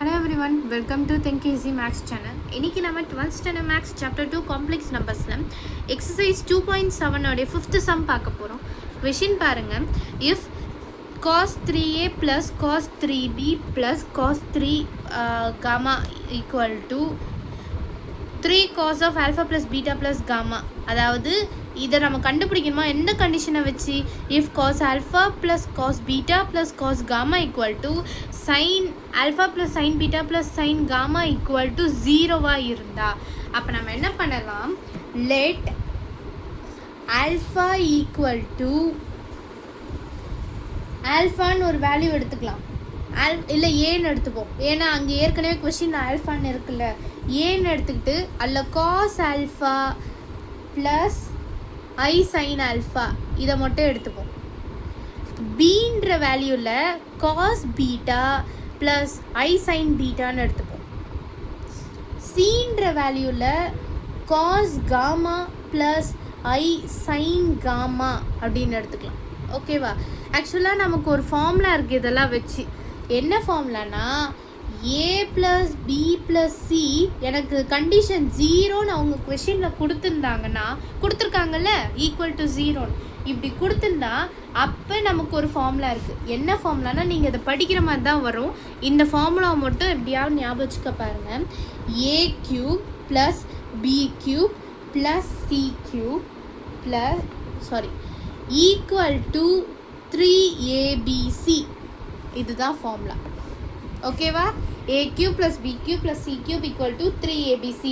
Hello everyone, welcome to Think Easy Maths channel. இன்னைக்கு நம்ம 12th standard Maths chapter 2 complex numbersல exercise 2.7 ஓட 5th sum பார்க்க போறோம். Question பாருங்க. If cos 3a plus cos 3b plus cos 3 gamma equal to 3 cos of alpha plus beta plus gamma, அதாவது இதை நம்ம கண்டுபிடிக்கணுமா எந்த கண்டிஷனை வச்சு if cos alpha plus cos beta plus cos gamma equal to sin alpha plus sin beta plus sin gamma equal to 0வா இருந்தா அப்போ நம்ம என்ன பண்ணலாம், let alpha equal to ஆல்ஃபான்னு ஒரு வேல்யூ எடுத்துக்கலாம், இல்லை ஏன்னு எடுத்துப்போம். ஏன்னா அங்கே ஏற்கனவே கொஸ்டின் ஆல்ஃபான்னு இருக்குல்ல, ஏன்னு எடுத்துக்கிட்டு அதில் cos alpha plus I sign alpha இதை மட்டும் எடுத்துப்போம். பீன்ற வேல்யூவில் cos beta plus I sign பீட்டான்னு எடுத்துப்போம். சீன்ற வேல்யூவில் cos gamma plus I sign gamma அப்படின்னு எடுத்துக்கலாம். ஓகேவா? ஆக்சுவலாக நமக்கு ஒரு ஃபார்முலா இருக்குது இதெல்லாம் வச்சு. என்ன ஃபார்முலானா ஏ ப்ளஸ் பி ப்ளஸ் சி, எனக்கு கண்டிஷன் 0ன்னு அவங்க கொஷினில் கொடுத்துருக்காங்கல்ல ஈக்குவல் டு 0ன்னு இப்படி கொடுத்துருந்தா அப்போ நமக்கு ஒரு ஃபார்முலா இருக்குது. என்ன ஃபார்முலானா நீங்கள் இதை படிக்கிற மாதிரி தான் வரும். இந்த ஃபார்முலாவை மட்டும் எப்படியாவது ஞாபகம் வச்சுக்க பாருங்கள். A cube plus B cube plus C cube equal to 3abc. இதுதான் ஃபார்முலா. ஓகேவா? a cube plus b cube plus c cube equal to 3abc.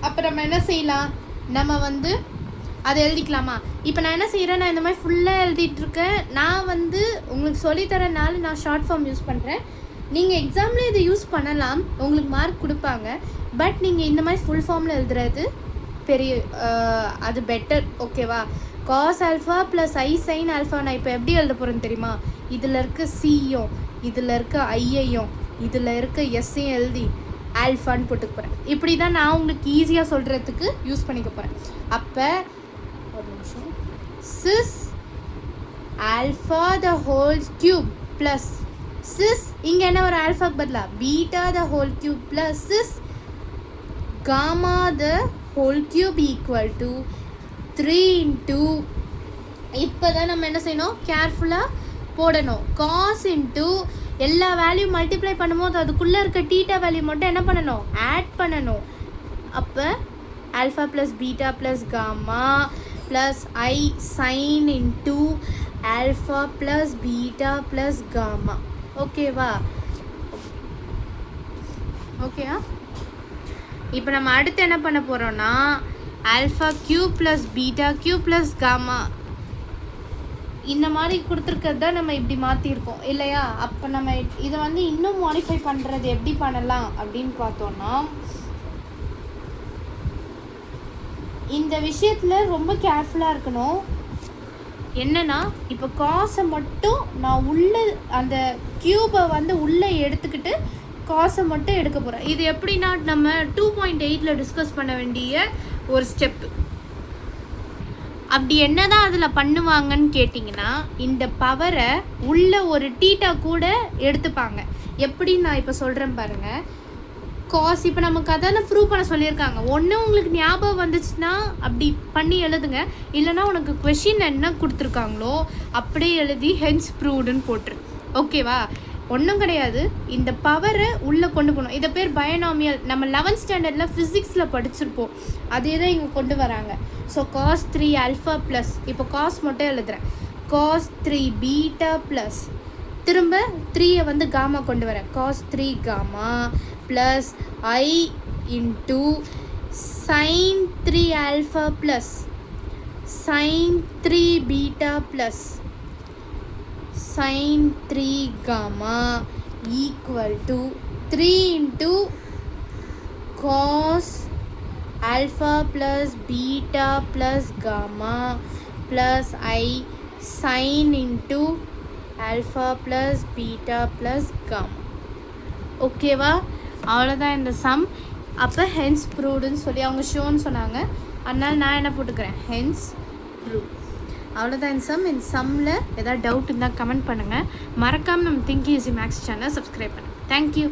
அப்போ நம்ம என்ன செய்யலாம், நம்ம அதை எழுதிக்கலாமா? இப்போ நான் என்ன செய்கிறேன், நான் இந்த மாதிரி ஃபுல்லாக எழுதிட்டுருக்கேன். நான் உங்களுக்கு சொல்லித்தரனால நான் ஷார்ட் ஃபார்ம் யூஸ் பண்ணுறேன். நீங்கள் எக்ஸாமில் இதை யூஸ் பண்ணலாம், உங்களுக்கு மார்க் கொடுப்பாங்க. பட் நீங்கள் இந்த மாதிரி ஃபுல் ஃபார்மில் எழுதுறது அது பெட்டர். ஓகேவா? Cos alpha plus I sign alpha நான் இப்போ எப்படி எழுத போகிறேன்னு தெரியுமா? இதில் இருக்க சியும் இதில் இருக்க ஐயையும் இதில் இருக்க எஸ்ஸையும் எழுதி ஆல்ஃபான்னு போட்டுக்க போகிறேன். இப்படி தான் நான் உங்களுக்கு ஈஸியாக சொல்கிறதுக்கு யூஸ் பண்ணிக்க போகிறேன். அப்போ ஒரு நிமிஷம், cos alpha the whole cube plus cos இங்கே என்ன ஒரு ஆல்ஃபாக்கு பதிலாக beta the whole cube plus cos gamma the whole cube equal to 3 into, இப்போ தான் நம்ம என்ன செய்யணும், கேர்ஃபுல்லாக போடணும். காஸ் இன்ட்டு எல்லா வேல்யூ மல்டிப்ளை பண்ணும்போது அதுக்குள்ளே இருக்க டீட்டா வேல்யூ மட்டும் என்ன பண்ணணும், ஆட் பண்ணணும். அப்போ alpha plus beta plus gamma plus I sine into alpha plus beta plus gamma. ஓகேவா? ஓகேவா? இப்போ நம்ம அடுத்து என்ன பண்ண போகிறோன்னா alpha cube plus beta cube plus gamma இந்த மாதிரி கொடுத்துருக்கிறது தான் நம்ம இப்படி மாற்றிருக்கோம் இல்லையா? அப்போ நம்ம இதை இன்னும் மாடிஃபை பண்ணுறது எப்படி பண்ணலாம் அப்படின்னு பார்த்தோன்னா, இந்த விஷயத்தில் ரொம்ப கேர்ஃபுல்லாக இருக்கணும். என்னன்னா, இப்போ காசை மட்டும் நான் உள்ளே அந்த கியூபை உள்ளே எடுத்துக்கிட்டு காசை மட்டும் எடுக்க போகிறேன். இது எப்படின்னா நம்ம 2.8 டிஸ்கஸ் பண்ண வேண்டிய ஒரு ஸ்டெப்பு. அப்படி என்ன தான் அதில் பண்ணுவாங்கன்னு கேட்டிங்கன்னா, இந்த பவரை உள்ள ஒரு டீட்டா கூட எடுத்துப்பாங்க. எப்படி நான் இப்போ சொல்கிறேன் பாருங்கள். காஸ் இப்போ நமக்கு அதான ப்ரூவ் பண்ண சொல்லியிருக்காங்க. ஒன்று உங்களுக்கு ஞாபகம் வந்துச்சுன்னா அப்படி பண்ணி எழுதுங்க, இல்லைனா உனக்கு கொஷின் என்ன கொடுத்துருக்காங்களோ அப்படியே எழுதி ஹென்ஸ் ப்ரூவ்டுன்னு போட்டுரு. ஓகேவா? ஒன்றும் கிடையாது, இந்த பவரை உள்ளே கொண்டு போகணும். இதை பேர் பயோனாமியல். நம்ம 11th ஸ்டாண்டர்டில் ஃபிசிக்ஸில் படிச்சிருப்போம். அதே தான் இங்கே கொண்டு வராங்க. ஸோ காஸ் 3 ஆல்ஃபா ப்ளஸ், இப்போ காஸ் மட்டும் எழுதுகிறேன், காஸ் 3 பீட்டா ப்ளஸ் திரும்ப 3 காமா கொண்டு வரேன், cause 3 gamma plus I into sine 3 alpha plus sine 3 beta plus sin 3 gamma equal to 3 into cos alpha plus beta plus gamma plus I sin into alpha plus beta plus gamma. ஓகேவா? அவ்வளோதான் இந்த some. அப்போ hence ப்ரூவ்டுன்னு சொல்லி அவங்க ஷோன்னு சொன்னாங்க, அதனால் நான் என்ன போட்டுக்கிறேன், ஹென்ஸ் ப்ரூவ். அவ்வளோதான் இந்த சம்மில் ஏதாவது டவுட் இருந்தால் கமெண்ட் பண்ணுங்கள். மறக்காமல் நம்ம திங்க் ஈஸி மேக்ஸ் சேனலை சப்ஸ்கிரைப் பண்ணுங்கள். தேங்க்யூ.